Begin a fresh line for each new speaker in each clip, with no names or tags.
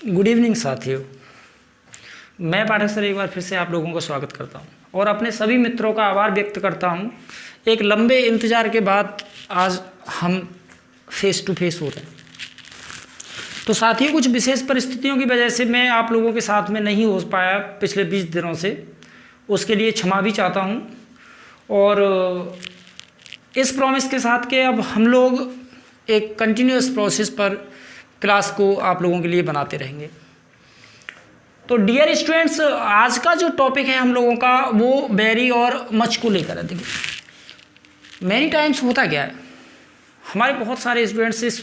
Good evening साथियों, मैं पाठक sir एक बार फिर से आप लोगों का स्वागत करता हूं और अपने सभी मित्रों का आभार व्यक्त करता हूं। एक लंबे इंतज़ार के बाद आज हम फेस टू फेस हो रहे हैं। तो साथियों, कुछ विशेष परिस्थितियों की वजह से मैं आप लोगों के साथ में नहीं हो पाया पिछले 20 दिनों से, उसके लिए क्षमा भी चाहता हूं। और इस प्रॉमिस के साथ कि अब हम लोग एक कंटिन्यूअस प्रोसेस पर क्लास को आप लोगों के लिए बनाते रहेंगे। तो डियर स्टूडेंट्स, आज का जो टॉपिक है हम लोगों का वो बेरी और मच को लेकर है। देखिए, मैनी टाइम्स होता क्या है, हमारे बहुत सारे स्टूडेंट्स इस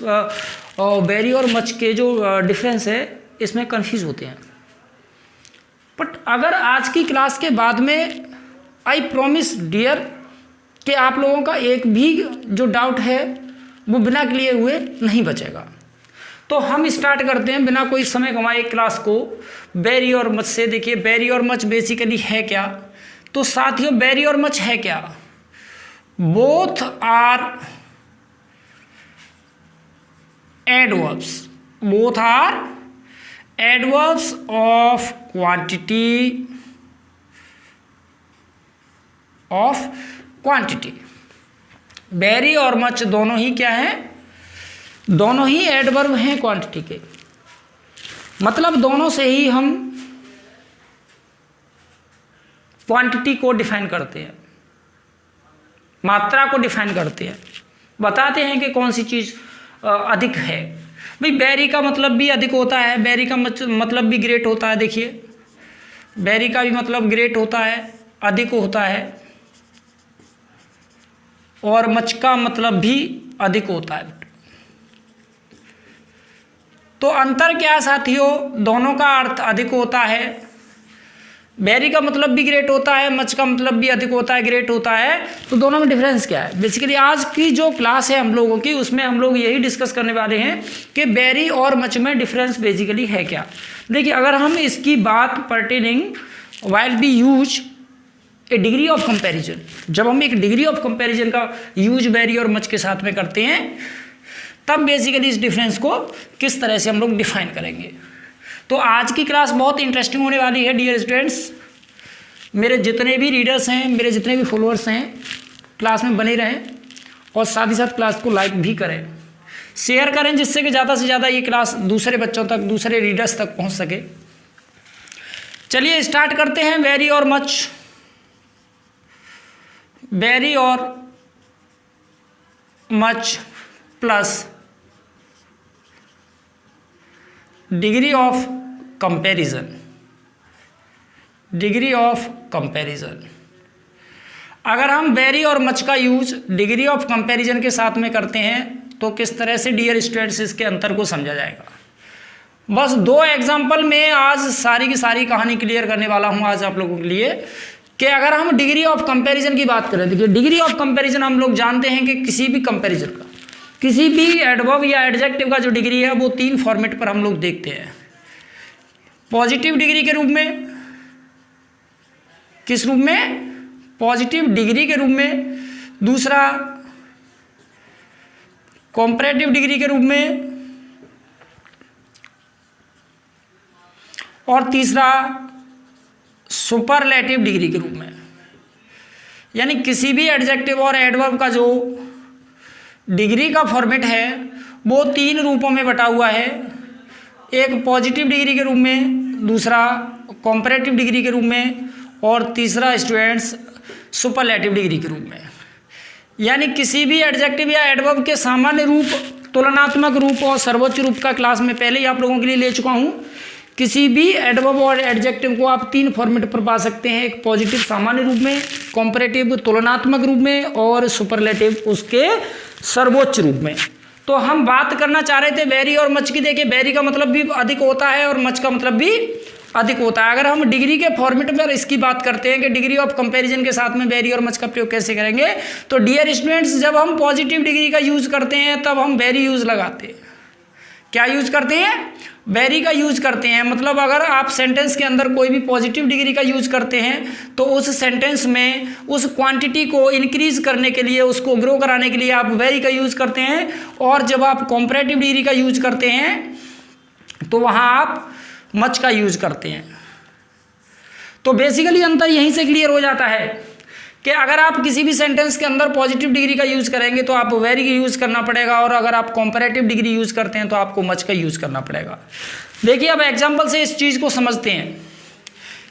बेरी और मच के जो डिफरेंस है इसमें कंफ्यूज होते हैं। बट अगर आज की क्लास के बाद में आई प्रॉमिस डियर कि आप लोगों का एक भी जो डाउट है वो बिना क्लियर हुए नहीं बचेगा। तो हम स्टार्ट करते हैं बिना कोई समय गंवाए क्लास को बेरी और मच से। देखिए, बेरी और मच बेसिकली है क्या? तो साथियों, बेरी और मच है क्या? Both are adverbs, both are adverbs of quantity very और मच दोनों ही क्या है? दोनों ही एडवर्ब हैं क्वांटिटी के। मतलब दोनों से ही हम क्वांटिटी को डिफाइन करते हैं, मात्रा को डिफाइन करते हैं, बताते हैं कि कौन सी चीज़ अधिक है। भाई, बेरी का मतलब भी अधिक होता है, बेरी का मतलब भी ग्रेट होता है। देखिए, बेरी का भी मतलब ग्रेट होता है, अधिक होता है, और मच का मतलब भी अधिक होता है। तो अंतर क्या है साथियों? दोनों का अर्थ अधिक होता है। बेरी का मतलब भी ग्रेट होता है, मच का मतलब भी अधिक होता है, ग्रेट होता है। तो दोनों में डिफरेंस क्या है? बेसिकली आज की जो क्लास है हम लोगों की, उसमें हम लोग यही डिस्कस करने वाले हैं कि बेरी और मच में डिफरेंस बेसिकली है क्या। देखिए, अगर हम इसकी बात pertaining while B use A degree of comparison, जब हम एक डिग्री ऑफ कंपैरिजन का यूज बेरी और मच के साथ में करते हैं, तब बेसिकली इस डिफरेंस को किस तरह से हम लोग डिफाइन करेंगे। तो आज की क्लास बहुत इंटरेस्टिंग होने वाली है डियर स्टूडेंट्स। मेरे जितने भी रीडर्स हैं, मेरे जितने भी फॉलोअर्स हैं, क्लास में बने रहें और साथ ही साथ क्लास को लाइक भी करें, शेयर करें, जिससे कि ज़्यादा से ज़्यादा ये क्लास दूसरे बच्चों तक, दूसरे रीडर्स तक पहुँच सके। चलिए स्टार्ट करते हैं। बेरी और मच, बेरी और much plus degree of comparison, degree of comparison. अगर हम बेरी और मच का यूज डिग्री ऑफ कंपैरिजन के साथ में करते हैं तो किस तरह से डियर स्टूडेंट्स इसके अंतर को समझा जाएगा। बस 2 एग्जाम्पल में आज सारी की सारी कहानी क्लियर करने वाला हूं आज आप लोगों के लिए कि अगर हम डिग्री ऑफ कंपैरिजन की बात करें। देखिए, डिग्री ऑफ कंपैरिजन हम लोग जानते हैं कि किसी भी कंपैरिजन का, किसी भी एडवर्ब या एडजेक्टिव का जो डिग्री है वो 3 फॉर्मेट पर हम लोग देखते हैं। पॉजिटिव डिग्री के रूप में, किस रूप में? पॉजिटिव डिग्री के रूप में। दूसरा कंपैरेटिव डिग्री के रूप में, और तीसरा सुपरलेटिव डिग्री के रूप में। यानी किसी भी एडजेक्टिव और एडवर्ब का जो डिग्री का फॉर्मेट है वो 3 रूपों में बटा हुआ है। एक पॉजिटिव डिग्री के रूप में, दूसरा कंपैरेटिव डिग्री के रूप में, और तीसरा स्टूडेंट्स सुपरलेटिव डिग्री के रूप में। यानी किसी भी एडजेक्टिव या एडवर्ब के सामान्य रूप, तुलनात्मक रूप और सर्वोच्च रूप का क्लास में पहले ही आप लोगों के लिए ले चुका हूँ। किसी भी एडवर्ब और एडजेक्टिव को आप 3 फॉर्मेट पर पा सकते हैं। एक पॉजिटिव सामान्य रूप में, कंपैरेटिव तुलनात्मक रूप में, और सुपरलेटिव उसके सर्वोच्च रूप में। तो हम बात करना चाह रहे थे बेरी और मच की। देखिए, बेरी का मतलब भी अधिक होता है और मच का मतलब भी अधिक होता है। अगर हम डिग्री के फॉर्मेट में इसकी बात करते हैं कि डिग्री ऑफ कंपैरिजन के साथ में बेरी और मच का प्रयोग कैसे करेंगे, तो डियर स्टूडेंट्स, जब हम पॉजिटिव डिग्री का यूज करते हैं तब हम बेरी यूज लगाते हैं। क्या यूज करते हैं? बेरी का यूज करते हैं। मतलब अगर आप सेंटेंस के अंदर कोई भी पॉजिटिव डिग्री का यूज करते हैं तो उस सेंटेंस में उस क्वांटिटी को इंक्रीज करने के लिए, उसको ग्रो कराने के लिए आप बेरी का यूज करते हैं। और जब आप कंपैरेटिव डिग्री का यूज करते हैं तो वहाँ आप मच का यूज करते हैं। तो बेसिकली अंतर यहीं से क्लियर हो जाता है कि अगर आप किसी भी सेंटेंस के अंदर पॉजिटिव डिग्री का यूज़ करेंगे तो आपको वेरी का यूज़ करना पड़ेगा, और अगर आप कंपैरेटिव डिग्री यूज़ करते हैं तो आपको मच का यूज़ करना पड़ेगा। देखिए अब एग्जाम्पल से इस चीज़ को समझते हैं।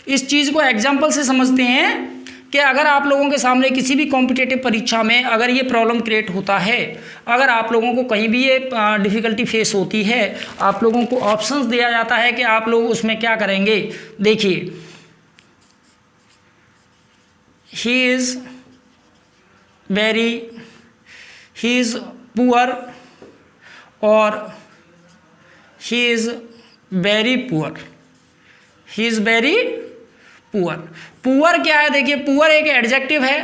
इस चीज़ को एग्जाम्पल से समझते हैं कि अगर आप लोगों के सामने किसी भी कॉम्पिटिटिव परीक्षा में अगर ये प्रॉब्लम क्रिएट होता है, अगर आप लोगों को कहीं भी ये डिफ़िकल्टी फेस होती है, आप लोगों को ऑप्शंस दिया जाता है कि आप लोग उसमें क्या करेंगे। देखिए, he is poor और he is very poor। he is very poor। Poor क्या है? देखिए, पुअर एक एडजेक्टिव है।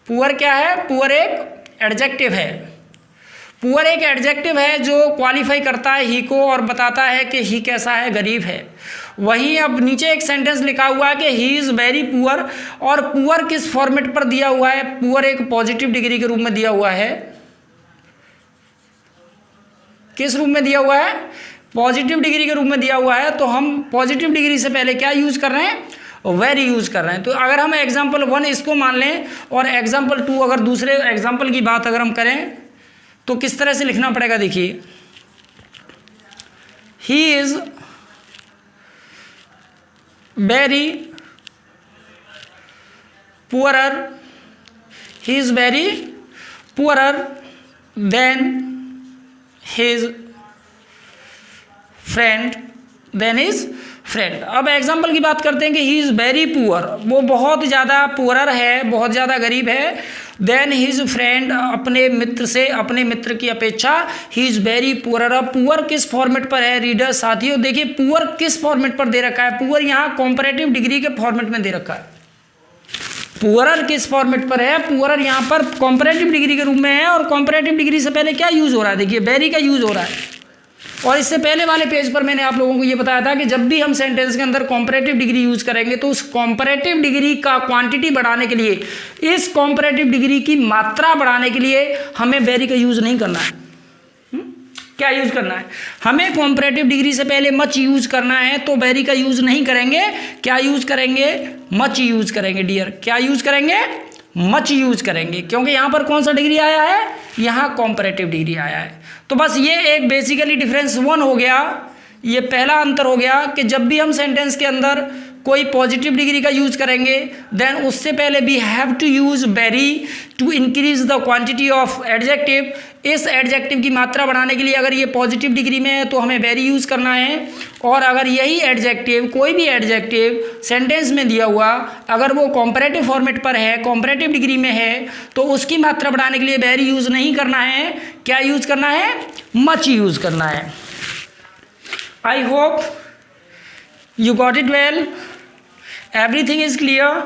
पुअर क्या है? पुअर एक एडजेक्टिव है। पुअर एक एडजेक्टिव है जो क्वालिफाई करता है ही को और बताता है कि ही कैसा है, गरीब है। वहीं अब नीचे एक सेंटेंस लिखा हुआ है कि ही इज़ वेरी पुअर, और पुअर किस फॉर्मेट पर दिया हुआ है? पुअर एक पॉजिटिव डिग्री के रूप में दिया हुआ है। किस रूप में दिया हुआ है? पॉजिटिव डिग्री के रूप में दिया हुआ है। तो हम पॉजिटिव डिग्री से पहले क्या यूज़ कर रहे हैं? वेरी यूज़ कर रहे हैं। तो अगर हम एग्जाम्पल 1 इसको मान लें और एग्जाम्पल 2 अगर दूसरे एग्जाम्पल की बात अगर हम करें तो किस तरह से लिखना पड़ेगा? देखिए, he is very poorer, he is very poorer than his friend. अब एग्जाम्पल की बात करते हैं कि ही इज़ वेरी पुअर, वो बहुत ज़्यादा पुअरर है, बहुत ज़्यादा गरीब है। देन हिज फ्रेंड, अपने मित्र से, अपने मित्र की अपेक्षा ही इज़ वेरी पुअरर। अब पुअर किस फॉर्मेट पर है रीडर साथियों? देखिए, पुअर किस फॉर्मेट पर दे रखा है? पुअर यहाँ कंपैरेटिव डिग्री के फॉर्मेट में दे रखा है। पुअरर किस फॉर्मेट पर है? पुअरर यहाँ पर कंपैरेटिव डिग्री के रूप में है, और कंपैरेटिव डिग्री से पहले क्या यूज़ हो रहा है? देखिए, वेरी का यूज़ हो रहा है। और इससे पहले वाले पेज पर मैंने आप लोगों को ये बताया था कि जब भी हम सेंटेंस के अंदर कंपैरेटिव डिग्री यूज करेंगे तो उस कंपैरेटिव डिग्री का क्वांटिटी बढ़ाने के लिए, इस कंपैरेटिव डिग्री की मात्रा बढ़ाने के लिए हमें वेरी का यूज नहीं करना है। क्या यूज करना है? हमें कंपैरेटिव डिग्री से पहले मच यूज करना है, तो वेरी का यूज नहीं करेंगे। क्या यूज करेंगे? मच यूज करेंगे डियर। क्या यूज करेंगे? मच यूज करेंगे, क्योंकि यहाँ पर कौन सा डिग्री आया है? यहाँ कंपैरेटिव डिग्री आया है। तो बस ये एक बेसिकली डिफरेंस 1 हो गया। ये पहला अंतर हो गया कि जब भी हम सेंटेंस के अंदर कोई पॉजिटिव डिग्री का यूज करेंगे देन उससे पहले we have to use very to increase the quantity of adjective. इस एडजेक्टिव की मात्रा बढ़ाने के लिए अगर ये पॉजिटिव डिग्री में है तो हमें वेरी यूज करना है, और अगर यही एडजेक्टिव, कोई भी एडजेक्टिव सेंटेंस में दिया हुआ अगर वो कंपैरेटिव फॉर्मेट पर है, कंपैरेटिव डिग्री में है, तो उसकी मात्रा बढ़ाने के लिए वेरी यूज नहीं करना है। क्या यूज करना है? मच यूज करना है। I hope you got it well, everything is clear.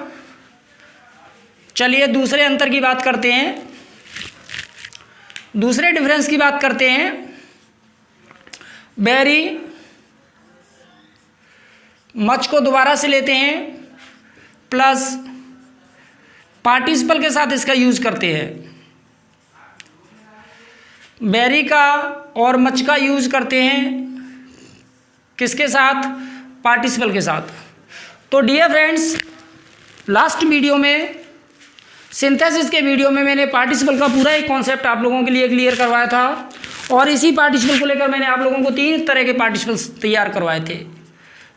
चलिए दूसरे अंतर की बात करते हैं, दूसरे डिफरेंस की बात करते हैं। वेरी, मच को दोबारा से लेते हैं, प्लस पार्टिसिपल के साथ इसका यूज करते हैं। वेरी का और मच का यूज करते हैं किसके साथ? पार्टिसिपल के साथ। तो डियर फ्रेंड्स, लास्ट वीडियो में, सिंथेसिस के वीडियो में मैंने पार्टिसिपल का पूरा एक कॉन्सेप्ट आप लोगों के लिए क्लियर करवाया था, और इसी पार्टिसिपल को लेकर मैंने आप लोगों को 3 तरह के पार्टिसिपल्स तैयार करवाए थे।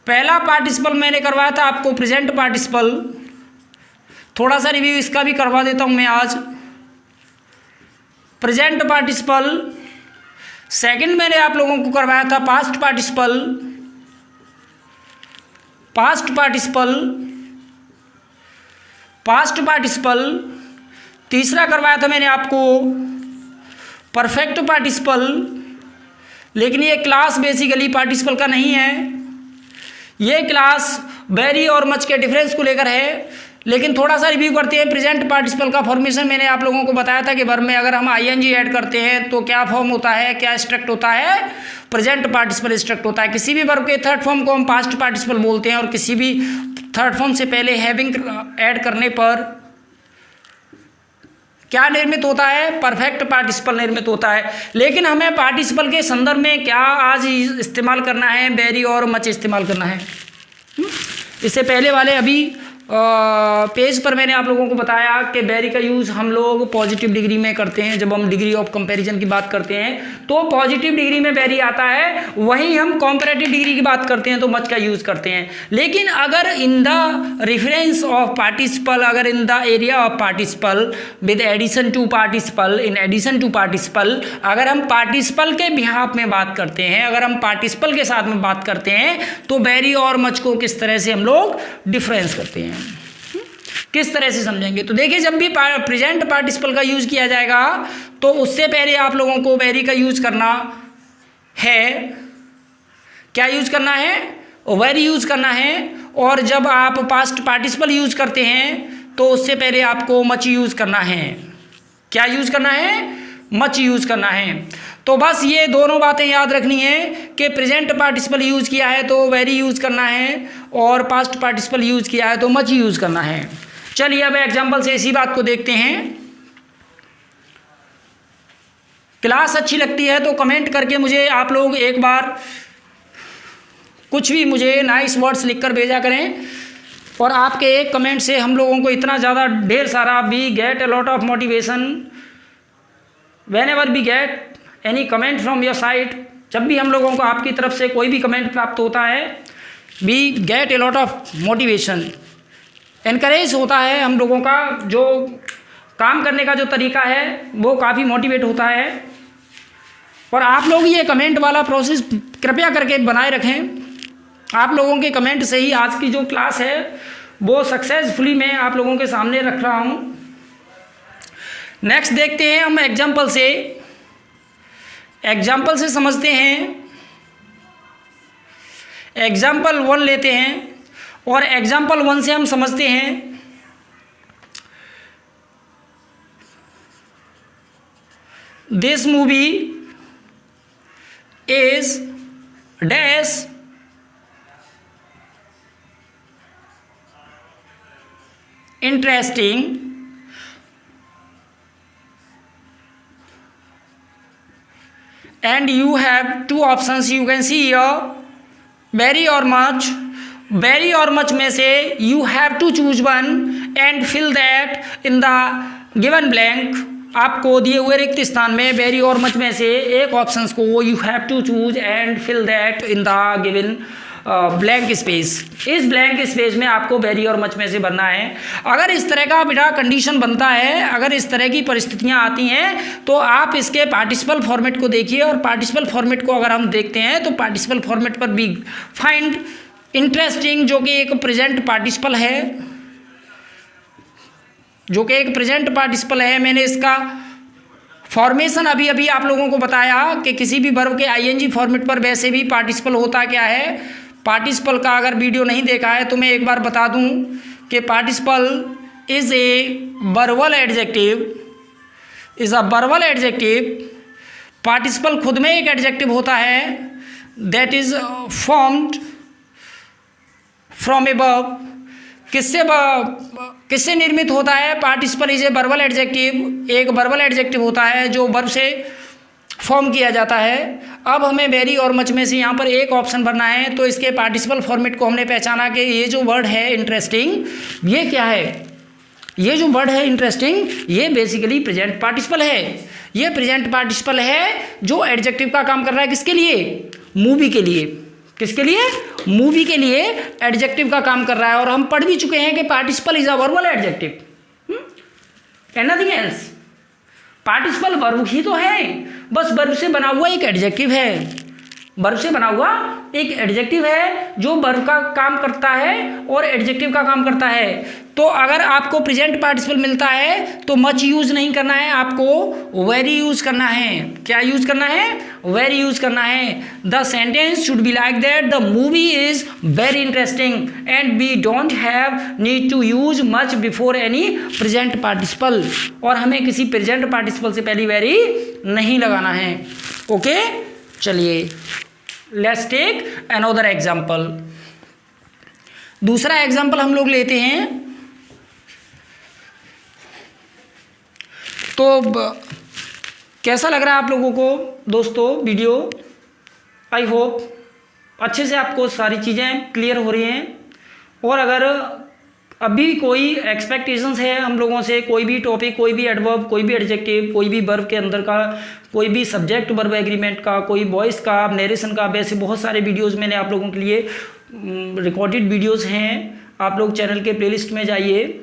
पहला पार्टिसिपल मैंने करवाया था आपको प्रेजेंट पार्टिसिपल। थोड़ा सा रिव्यू इसका भी करवा देता हूँ मैं आज। Present participle. सेकंड मैंने आप लोगों को करवाया था past participle. Past participle, past participle. तीसरा करवाया था मैंने आपको परफेक्ट पार्टिसिपल, लेकिन ये क्लास बेसिकली पार्टिसिपल का नहीं है, ये क्लास वेरी और मच के डिफरेंस को लेकर है। लेकिन थोड़ा सा रिव्यू करते हैं। प्रेजेंट पार्टिसिपल का फॉर्मेशन मैंने आप लोगों को बताया था कि वर्ब में अगर हम आईएनजी ऐड करते हैं तो क्या फॉर्म होता है, क्या स्ट्रक्ट होता है? प्रेजेंट पार्टिसिपल स्ट्रक्ट होता है। किसी भी वर्ब के थर्ड फॉर्म को हम पास्ट पार्टिसिपल बोलते हैं, और किसी भी थर्ड फॉर्म से पहले हैविंग ऐड करने पर क्या निर्मित होता है? परफेक्ट पार्टिसिपल निर्मित होता है। लेकिन हमें पार्टिसिपल के संदर्भ में क्या आज इस्तेमाल करना है? वेरी और मच इस्तेमाल करना है। इससे पहले वाले अभी पेज पर मैंने आप लोगों को बताया कि वेरी का यूज़ हम लोग पॉजिटिव डिग्री में करते हैं। जब हम डिग्री ऑफ कंपैरिजन की बात करते हैं तो पॉजिटिव डिग्री में वेरी आता है, वहीं हम कंपैरेटिव डिग्री की बात करते हैं तो मच का यूज़ करते हैं। लेकिन अगर in the reference of participle, अगर in the area of participle with addition to participle, in addition to participle, अगर हम पार्टिसिपल के बिहाफ में बात करते हैं, अगर हम पार्टिसिपल के साथ में बात करते हैं तो वेरी और मच को किस तरह से हम लोग डिफरेंस करते हैं, किस तरह से समझेंगे। तो देखिए, जब भी प्रेजेंट पार्टिसिपल का यूज किया जाएगा तो उससे पहले आप लोगों को वेरी का यूज करना है। क्या यूज करना है? वेरी यूज करना है। और जब आप पास्ट पार्टिसिपल यूज करते हैं तो उससे पहले आपको मच यूज करना है। क्या यूज करना है? मच यूज करना है। तो बस ये दोनों बातें याद रखनी है कि प्रेजेंट पार्टिसिपल यूज किया है तो वेरी यूज करना है, और पास्ट पार्टिसिपल यूज किया है तो मच यूज करना है। चलिए अब एग्जाम्पल से इसी बात को देखते हैं। क्लास अच्छी लगती है तो कमेंट करके मुझे आप लोग एक बार कुछ भी मुझे नाइस वर्ड्स लिखकर भेजा करें, और आपके एक कमेंट से हम लोगों को इतना ज़्यादा ढेर सारा we get a lot of motivation whenever we get any comment from your side. जब भी हम लोगों को आपकी तरफ से कोई भी कमेंट प्राप्त होता है, we get a lot of motivation, encourage होता है। हम लोगों का जो काम करने का जो तरीका है वो काफ़ी मोटिवेट होता है। और आप लोग ये कमेंट वाला प्रोसेस कृपया करके बनाए रखें। आप लोगों के कमेंट से ही आज की जो क्लास है वो सक्सेसफुली मैं आप लोगों के सामने रख रहा हूँ। नेक्स्ट देखते हैं हम एग्जाम्पल से। एग्जाम्पल से समझते हैं। एग्जाम्पल 1 लेते हैं और एग्जाम्पल 1 से हम समझते हैं this movie is dash interesting and you have 2 options you can see here, very or much। very or much में से you have to choose one and fill that in the given blank। आपको दिए हुए रिक्त स्थान में very और much में से एक ऑप्शंस को you have to choose and fill that in the given blank space. इस ब्लैंक स्पेस में आपको वेरी और मच में से भरना है। अगर इस तरह का बेटा कंडीशन बनता है, अगर इस तरह की परिस्थितियां आती हैं तो आप इसके पार्टिसिपल फॉर्मेट को देखिए, और पार्टिसिपल फॉर्मेट को अगर हम देखते हैं तो पार्टिसिपल फॉर्मेट पर भी फाइंड इंटरेस्टिंग, जो कि एक प्रेजेंट पार्टिसिपल है, जो कि एक प्रेजेंट पार्टिसिपल है। मैंने इसका फॉर्मेशन अभी अभी आप लोगों को बताया कि किसी भी वर्ब के आईएनजी फॉर्मेट पर वैसे भी पार्टिसिपल होता क्या है। पार्टिसिपल का अगर वीडियो नहीं देखा है तो मैं एक बार बता दूं कि participle is a verbal adjective, is a verbal adjective. Participle खुद में एक एडजेक्टिव होता है that is formed from a verb. किससे निर्मित होता है? Participle is a verbal adjective, एक वर्बल एडजेक्टिव होता है जो वर्ब से फॉर्म किया जाता है। अब हमें वेरी और मच में से यहाँ पर एक ऑप्शन भरना है। तो इसके पार्टिसिपल फॉर्मेट को हमने पहचाना कि ये जो वर्ड है इंटरेस्टिंग, ये क्या है? ये जो वर्ड है इंटरेस्टिंग, ये बेसिकली प्रेजेंट पार्टिसिपल है। ये प्रेजेंट पार्टिसिपल है जो एडजेक्टिव का काम कर रहा है। किसके लिए? मूवी के लिए। किसके लिए? मूवी के लिए एडजेक्टिव का काम कर रहा है। और हम पढ़ भी चुके हैं कि participle is a verbal adjective and nothing else. Participle verb ही तो है, बस वर्ब से बना हुआ एक एडजेक्टिव है। वर्ब से बना हुआ एक एडजेक्टिव है जो वर्ब का काम करता है और एडजेक्टिव का काम करता है। तो अगर आपको प्रेजेंट पार्टिसिपल मिलता है तो मच यूज नहीं करना है, आपको वेरी यूज करना है। क्या यूज करना है? वेरी यूज करना है। The sentence should be like that the movie is very interesting and we don't have need to use much before any present participle. और हमें किसी प्रेजेंट पार्टिसिपल से पहले वेरी नहीं लगाना है। ओके, चलिए लेट्स टेक अनदर एग्जाम्पल। दूसरा एग्जाम्पल हम लोग लेते हैं। तो कैसा लग रहा है आप लोगों को दोस्तों वीडियो? आई होप अच्छे से आपको सारी चीज़ें क्लियर हो रही हैं। और अगर अभी कोई एक्सपेक्टेशंस है हम लोगों से, कोई भी टॉपिक, कोई भी एडवर्ब, कोई भी एडजेक्टिव, कोई भी वर्ब के अंदर का, कोई भी सब्जेक्ट वर्ब एग्रीमेंट का, कोई वॉइस का, नरेशन का, वैसे बहुत सारे वीडियोस मैंने आप लोगों के लिए रिकॉर्डेड वीडियोस हैं। आप लोग चैनल के प्लेलिस्ट में जाइए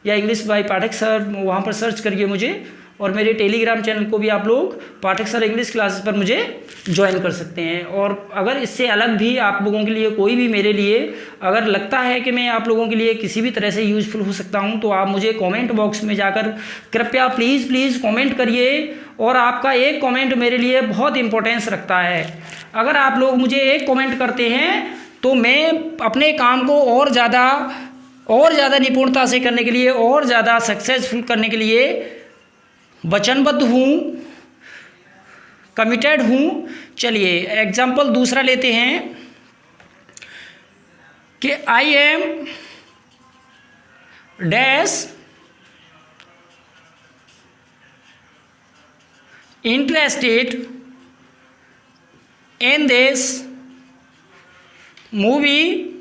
या इंग्लिश बाय पाठक सर वहाँ पर सर्च करिए मुझे, और मेरे टेलीग्राम चैनल को भी आप लोग पाठक सर इंग्लिश क्लासेस पर मुझे ज्वाइन कर सकते हैं। और अगर इससे अलग भी आप लोगों के लिए कोई भी मेरे लिए अगर लगता है कि मैं आप लोगों के लिए किसी भी तरह से यूज़फुल हो सकता हूं, तो आप मुझे कमेंट बॉक्स में जाकर कृपया प्लीज़ कमेंट करिए। और आपका एक कमेंट मेरे लिए बहुत इंपॉर्टेंस रखता है। अगर आप लोग मुझे एक कमेंट करते हैं तो मैं अपने काम को और ज़्यादा निपुणता से करने के लिए, और ज़्यादा सक्सेसफुल करने के लिए वचनबद्ध हूँ, कमिटेड हूँ। चलिए एग्जाम्पल दूसरा लेते हैं कि I am dash interested in this movie.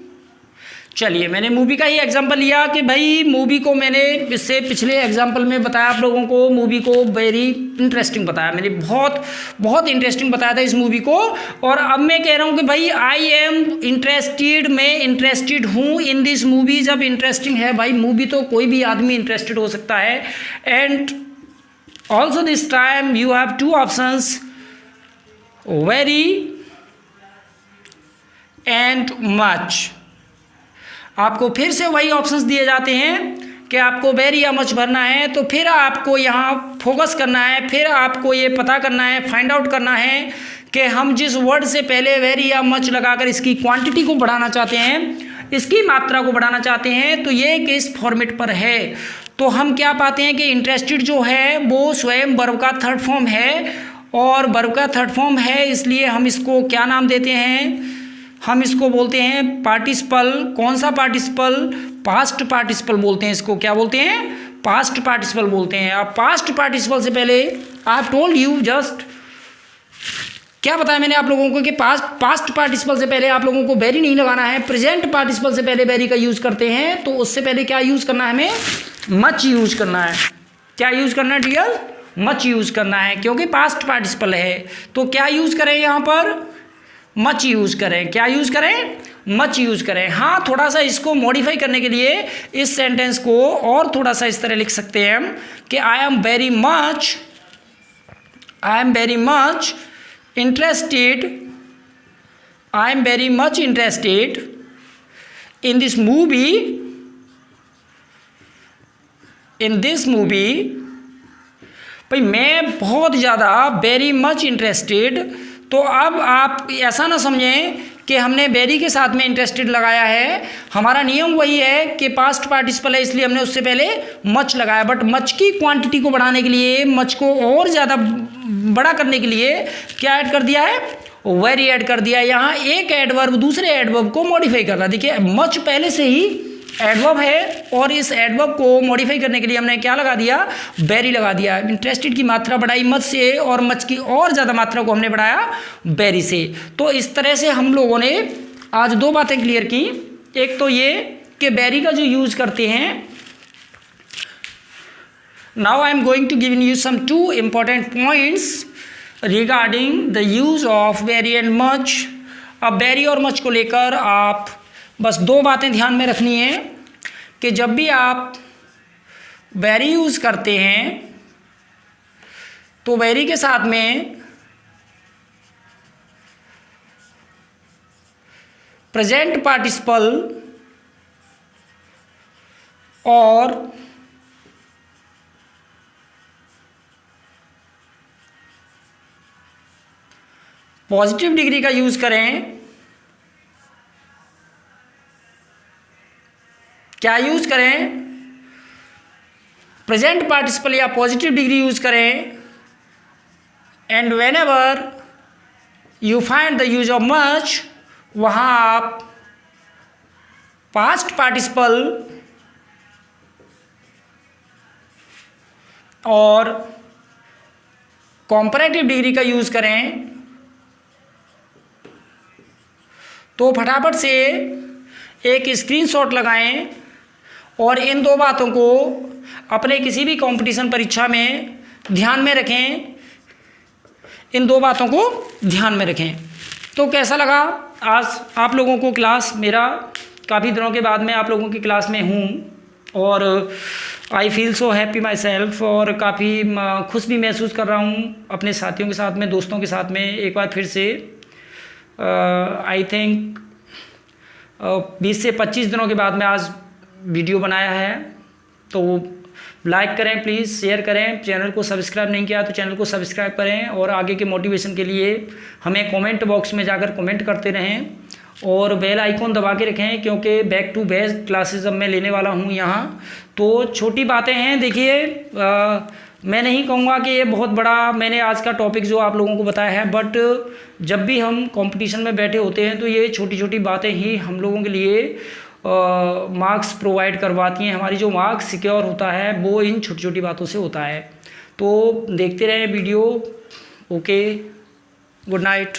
चलिए मैंने मूवी का ही एग्जांपल लिया कि भाई मूवी को मैंने इससे पिछले एग्जांपल में बताया आप लोगों को, मूवी को वेरी इंटरेस्टिंग बताया मैंने, बहुत इंटरेस्टिंग बताया था इस मूवी को। और अब मैं कह रहा हूँ कि भाई आई एम इंटरेस्टेड, मैं इंटरेस्टेड हूँ इन दिस मूवी। जब इंटरेस्टिंग है भाई मूवी तो कोई भी आदमी इंटरेस्टेड हो सकता है। And also this time you have two options, very and much. आपको फिर से वही ऑप्शंस दिए जाते हैं कि आपको वेरी या मच भरना है, तो फिर आपको यहाँ फोकस करना है, फिर आपको ये पता करना है, फाइंड आउट करना है कि हम जिस वर्ड से पहले वेरी या मच लगाकर इसकी क्वांटिटी को बढ़ाना चाहते हैं, इसकी मात्रा को बढ़ाना चाहते हैं, तो ये किस फॉर्मेट पर है। तो हम क्या पाते हैं कि इंटरेस्टेड जो है वो स्वयं वर्ब का थर्ड फॉर्म है, और वर्ब का थर्ड फॉर्म है इसलिए हम इसको क्या नाम देते हैं, हम इसको बोलते हैं पार्टिसिपल। कौन सा पार्टिसिपल? पास्ट पार्टिसिपल बोलते हैं इसको। क्या बोलते हैं? पास्ट पार्टिसिपल बोलते हैं। अब पास्ट पार्टिसिपल से पहले आई टोल्ड यू जस्ट, क्या बताया मैंने आप लोगों को कि पास्ट पार्टिसिपल से पहले आप लोगों को वेरी नहीं लगाना है। प्रेजेंट पार्टिसिपल से पहले वेरी का यूज़ करते हैं, तो उससे पहले क्या यूज़ करना है, हमें मच यूज़ करना है। क्या यूज़ करना है डियर? मच यूज़ करना है, क्योंकि पास्ट पार्टिसिपल है। तो क्या यूज़ करें यहाँ पर? मच यूज़ करें। क्या यूज़ करें? मच यूज़ करें। हाँ, थोड़ा सा इसको मॉडिफाई करने के लिए इस सेंटेंस को और थोड़ा सा इस तरह लिख सकते हैं हम कि I am very much interested, I am very much interested in this movie. भाई मैं बहुत ज़्यादा वेरी मच इंटरेस्टेड, तो अब आप ऐसा ना समझें कि हमने वेरी के साथ में इंटरेस्टेड लगाया है। हमारा नियम वही है कि पास्ट पार्टिसिपल है इसलिए हमने उससे पहले मच लगाया, बट मच की क्वांटिटी को बढ़ाने के लिए, मच को और ज़्यादा बड़ा करने के लिए क्या ऐड कर दिया है? वेरी ऐड कर दिया है। यहाँ एक एडवर्ब दूसरे एडवर्ब को मॉडिफाई कर रहा है। देखिए मच पहले से ही एडवर्ब है, और इस एडवर्ब को मॉडिफाई करने के लिए हमने क्या लगा दिया? वेरी लगा दिया। इंटरेस्टेड की मात्रा बढ़ाई मच से, और मच की और ज़्यादा मात्रा को हमने बढ़ाया वेरी से। तो इस तरह से हम लोगों ने आज दो बातें क्लियर की। एक तो ये कि वेरी का जो यूज़ करते हैं। Now I am going to give you some two important points regarding the use of very and much. अब वेरी और मच को लेकर आप बस दो बातें ध्यान में रखनी है कि जब भी आप वेरी यूज़ करते हैं तो वेरी के साथ में प्रेजेंट पार्टिसिपल और पॉजिटिव डिग्री का यूज़ करें। क्या यूज़ करें? प्रेजेंट पार्टिसिपल या पॉजिटिव डिग्री यूज़ करें। And when ever you find the use of much, वहाँ आप पास्ट पार्टिसिपल और कॉम्परेटिव डिग्री का यूज़ करें तो फटाफट से एक स्क्रीनशॉट लगाएं और इन दो बातों को अपने किसी भी कंपटीशन परीक्षा में ध्यान में रखें, इन दो बातों को ध्यान में रखें। तो कैसा लगा आज आप लोगों को क्लास? मेरा काफ़ी दिनों के बाद मैं आप लोगों की क्लास में हूँ और I feel so happy my self, और काफ़ी खुश भी महसूस कर रहा हूँ अपने साथियों के साथ में, दोस्तों के साथ में। एक बार फिर से आई थिंक 20 से 25 दिनों के बाद मैं आज वीडियो बनाया है। तो लाइक करें प्लीज़, शेयर करें, चैनल को सब्सक्राइब नहीं किया तो चैनल को सब्सक्राइब करें, और आगे के मोटिवेशन के लिए हमें कमेंट बॉक्स में जाकर कमेंट करते रहें और बेल आइकॉन दबा के रखें, क्योंकि बैक टू बेस्ट क्लासेस अब मैं लेने वाला हूँ यहाँ। तो छोटी बातें हैं, देखिए मैं नहीं कहूँगा कि ये बहुत बड़ा मैंने आज का टॉपिक जो आप लोगों को बताया है, बट जब भी हम कंपटीशन में बैठे होते हैं तो ये छोटी छोटी बातें ही हम लोगों के लिए मार्क्स प्रोवाइड करवाती हैं। हमारी जो मार्क्स सिक्योर होता है वो इन छोटी छोटी बातों से होता है। तो देखते रहें वीडियो। Okay, good night.